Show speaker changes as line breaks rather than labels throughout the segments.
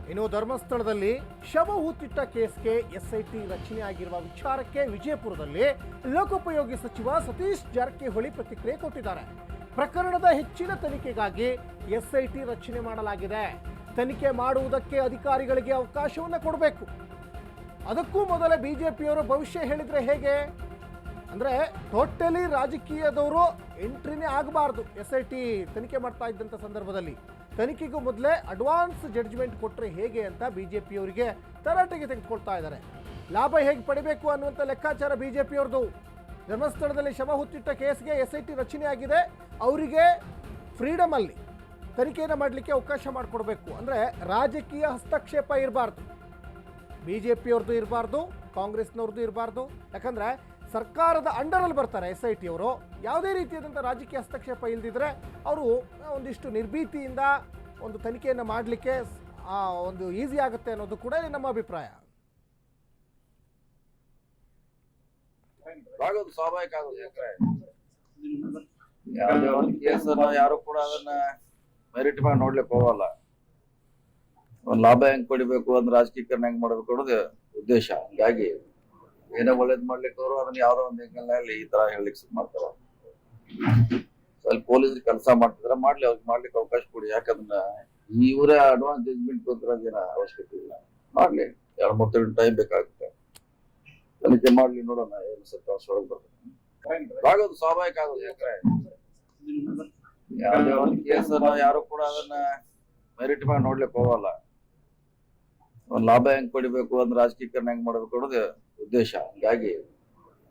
ಇನ್ನು ಧರ್ಮಸ್ಥಳದಲ್ಲಿ ಶವ ಹೂತಿಟ್ಟ ಕೇಸ್ಗೆ ಎಸ್ಐಟಿ ರಚನೆ ಆಗಿರುವ ವಿಚಾರಕ್ಕೆ ವಿಜಯಪುರದಲ್ಲಿ ಲೋಕೋಪಯೋಗಿ ಸಚಿವ ಸತೀಶ್ ಜಾರಕಿಹೊಳಿ ಪ್ರತಿಕ್ರಿಯೆ ಕೊಟ್ಟಿದ್ದಾರೆ. ಪ್ರಕರಣದ ಹೆಚ್ಚಿನ ತನಿಖೆಗಾಗಿ ಎಸ್ಐಟಿ ರಚನೆ ಮಾಡಲಾಗಿದೆ. ತನಿಖೆ ಮಾಡುವುದಕ್ಕೆ ಅಧಿಕಾರಿಗಳಿಗೆ ಅವಕಾಶವನ್ನು ಕೊಡಬೇಕು. ಅದಕ್ಕೂ ಮೊದಲೇ ಬಿಜೆಪಿಯವರು ಭವಿಷ್ಯ ಹೇಳಿದ್ರೆ ಹೇಗೆ ಅಂದರೆ ಟೋಟಲಿ ರಾಜಕೀಯದವರು ಎಂಟ್ರಿನೇ ಆಗಬಾರ್ದು. ಎಸ್ಐಟಿ ತನಿಖೆ ಮಾಡ್ತಾ ಇದ್ದಂಥ ಸಂದರ್ಭದಲ್ಲಿ ತನಿಖೆಗೂ ಮೊದಲೇ ಅಡ್ವಾನ್ಸ್ ಜಡ್ಜ್ಮೆಂಟ್ ಕೊಟ್ಟರೆ ಹೇಗೆ ಅಂತ ಬಿಜೆಪಿಯವರಿಗೆ ತರಾಟೆಗೆ ತೆಗೆದುಕೊಳ್ತಾ ಇದ್ದಾರೆ. ಲಾಭ ಹೇಗೆ ಪಡಿಬೇಕು ಅನ್ನುವಂಥ ಲೆಕ್ಕಾಚಾರ ಬಿಜೆಪಿಯವ್ರದ್ದು. ಧರ್ಮಸ್ಥಳದಲ್ಲಿ ಶವ ಹುತ್ತಿಟ್ಟ ಕೇಸ್ಗೆ ಎಸ್ಐಟಿ ರಚನೆ ಆಗಿದೆ. ಅವರಿಗೆ ಫ್ರೀಡಮಲ್ಲಿ ತನಿಖೆಯನ್ನು ಮಾಡಲಿಕ್ಕೆ ಅವಕಾಶ ಮಾಡಿಕೊಡ್ಬೇಕು. ಅಂದರೆ ರಾಜಕೀಯ ಹಸ್ತಕ್ಷೇಪ ಇರಬಾರ್ದು, ಬಿಜೆಪಿಯವ್ರದ್ದು ಇರಬಾರ್ದು, ಕಾಂಗ್ರೆಸ್ನವ್ರದ್ದು ಇರಬಾರ್ದು. ಯಾಕಂದರೆ ಸರ್ಕಾರದ ಅಂಡರಲ್ಲಿ ಬರ್ತಾರೆ ಎಸ್ಐಟಿ ಅವರು. ಯಾವುದೇ ರೀತಿಯಾದಂಥ ರಾಜಕೀಯ ಹಸ್ತಕ್ಷೇಪ ಇಲ್ಲದಿದ್ದರೆ ಅವರು ಒಂದಿಷ್ಟು ನಿರ್ಭೀತಿಯಿಂದ ಒಂದು ತನಿಖೆಯನ್ನು ಮಾಡಲಿಕ್ಕೆ ಒಂದು ಈಸಿ ಆಗುತ್ತೆ ಅನ್ನೋದು ಕೂಡ ನಮ್ಮ ಅಭಿಪ್ರಾಯ.
ಆಗೋದು ಸ್ವಾಭಾವಿಕ ಆಗೋದು. ಯಾವುದೇ ಒಂದು ಕೇಸನ್ನ ಯಾರು ಕೂಡ ಅದನ್ನ ಮೆರಿಟ್ ಮಾಡಿ ನೋಡ್ಲಿಕ್ಕೆ ಹೋಗಲ್ಲ. ಒಂದ್ ಲಾಭ ಹೆಂಗ್ ಪಡಿಬೇಕು, ಒಂದ್ ರಾಜಕೀಕರಣ ಹೆಂಗ್ ಮಾಡ್ಬೇಕು ಅನ್ನೋದು ಉದ್ದೇಶ. ಹಂಗಾಗಿ ಏನೋ ಒಳ್ಳೇದ್ ಮಾಡ್ಲಿಕ್ಕೆ ಅವರು ಅದನ್ನ ಯಾವ್ದೋ ಒಂದ್ ಹೆಂಗಲ್ಲಿ ಈ ತರ ಹೇಳಲಿಕ್ಕೆ ಶುರು ಮಾಡ್ತಾರ. ಅಲ್ಲಿ ಪೊಲೀಸರು ಕೆಲಸ ಮಾಡ್ತಿದ್ರೆ ಮಾಡ್ಲಿ, ಅವ್ರಿಗೆ ಮಾಡ್ಲಿಕ್ಕೆ ಅವಕಾಶ ಕೊಡಿ. ಯಾಕಂದ್ರ ಇವರೇ ಅಡ್ವಾನ್ಸ್ ಜಡ್ಜ್ಮೆಂಟ್ ಕೊಟ್ಟಿರೋದೇನ ಅವಶ್ಯಕತೆ ಇಲ್ಲ. ಮಾಡ್ಲಿ, 2-3 ತಿಂಗಳು ಟೈಮ್ ಬೇಕಾಗುತ್ತೆ. ತನಿಖೆ ಮಾಡ್ಲಿ, ನೋಡೋಣ ಏನು ಸ್ವಲ್ಪ ಒಳಗೆ ಬರ್ತದೆ. ಆಗೋದು ಸ್ವಾಭಾವಿಕ ಆಗೋದು. ಯಾವುದೇ ಒಂದು ಕೇಸನ್ನ ಯಾರು ಕೂಡ ಅದನ್ನ ಮೆರಿಟ್ ಮಾಡಿ ನೋಡ್ಲಿಕ್ಕೆ ಹೋಗಲ್ಲ. ಒಂದ್ ಲಾಭ ಹೆಂಗ್ ಪಡಿಬೇಕು, ಒಂದ್ ರಾಜಕೀಕರಣ ಹೆಂಗ್ ಮಾಡ್ಬೇಕು ಅನ್ನೋದು ಉದ್ದೇಶ. ಹಂಗಾಗಿ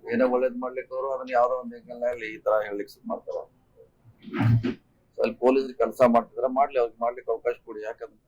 ಏನೋ ಒಳ್ಳೇದ್ ಮಾಡ್ಲಿಕ್ಕೆ ಅವರು ಅದನ್ನ ಯಾವ್ದೋ ಒಂದ್ ಹೆಂಗಲ್ಲಿ ಈ ತರ ಹೇಳಲಿಕ್ಕೆ ಶುರು ಮಾಡ್ತಾರ. ಅಲ್ಲಿ ಪೊಲೀಸರು ಕೆಲಸ ಮಾಡ್ತಿದ್ರೆ ಮಾಡ್ಲಿ, ಅವ್ರಿಗೆ ಮಾಡ್ಲಿಕ್ಕೆ ಅವಕಾಶ ಕೊಡಿ. ಯಾಕಂದ್ರೆ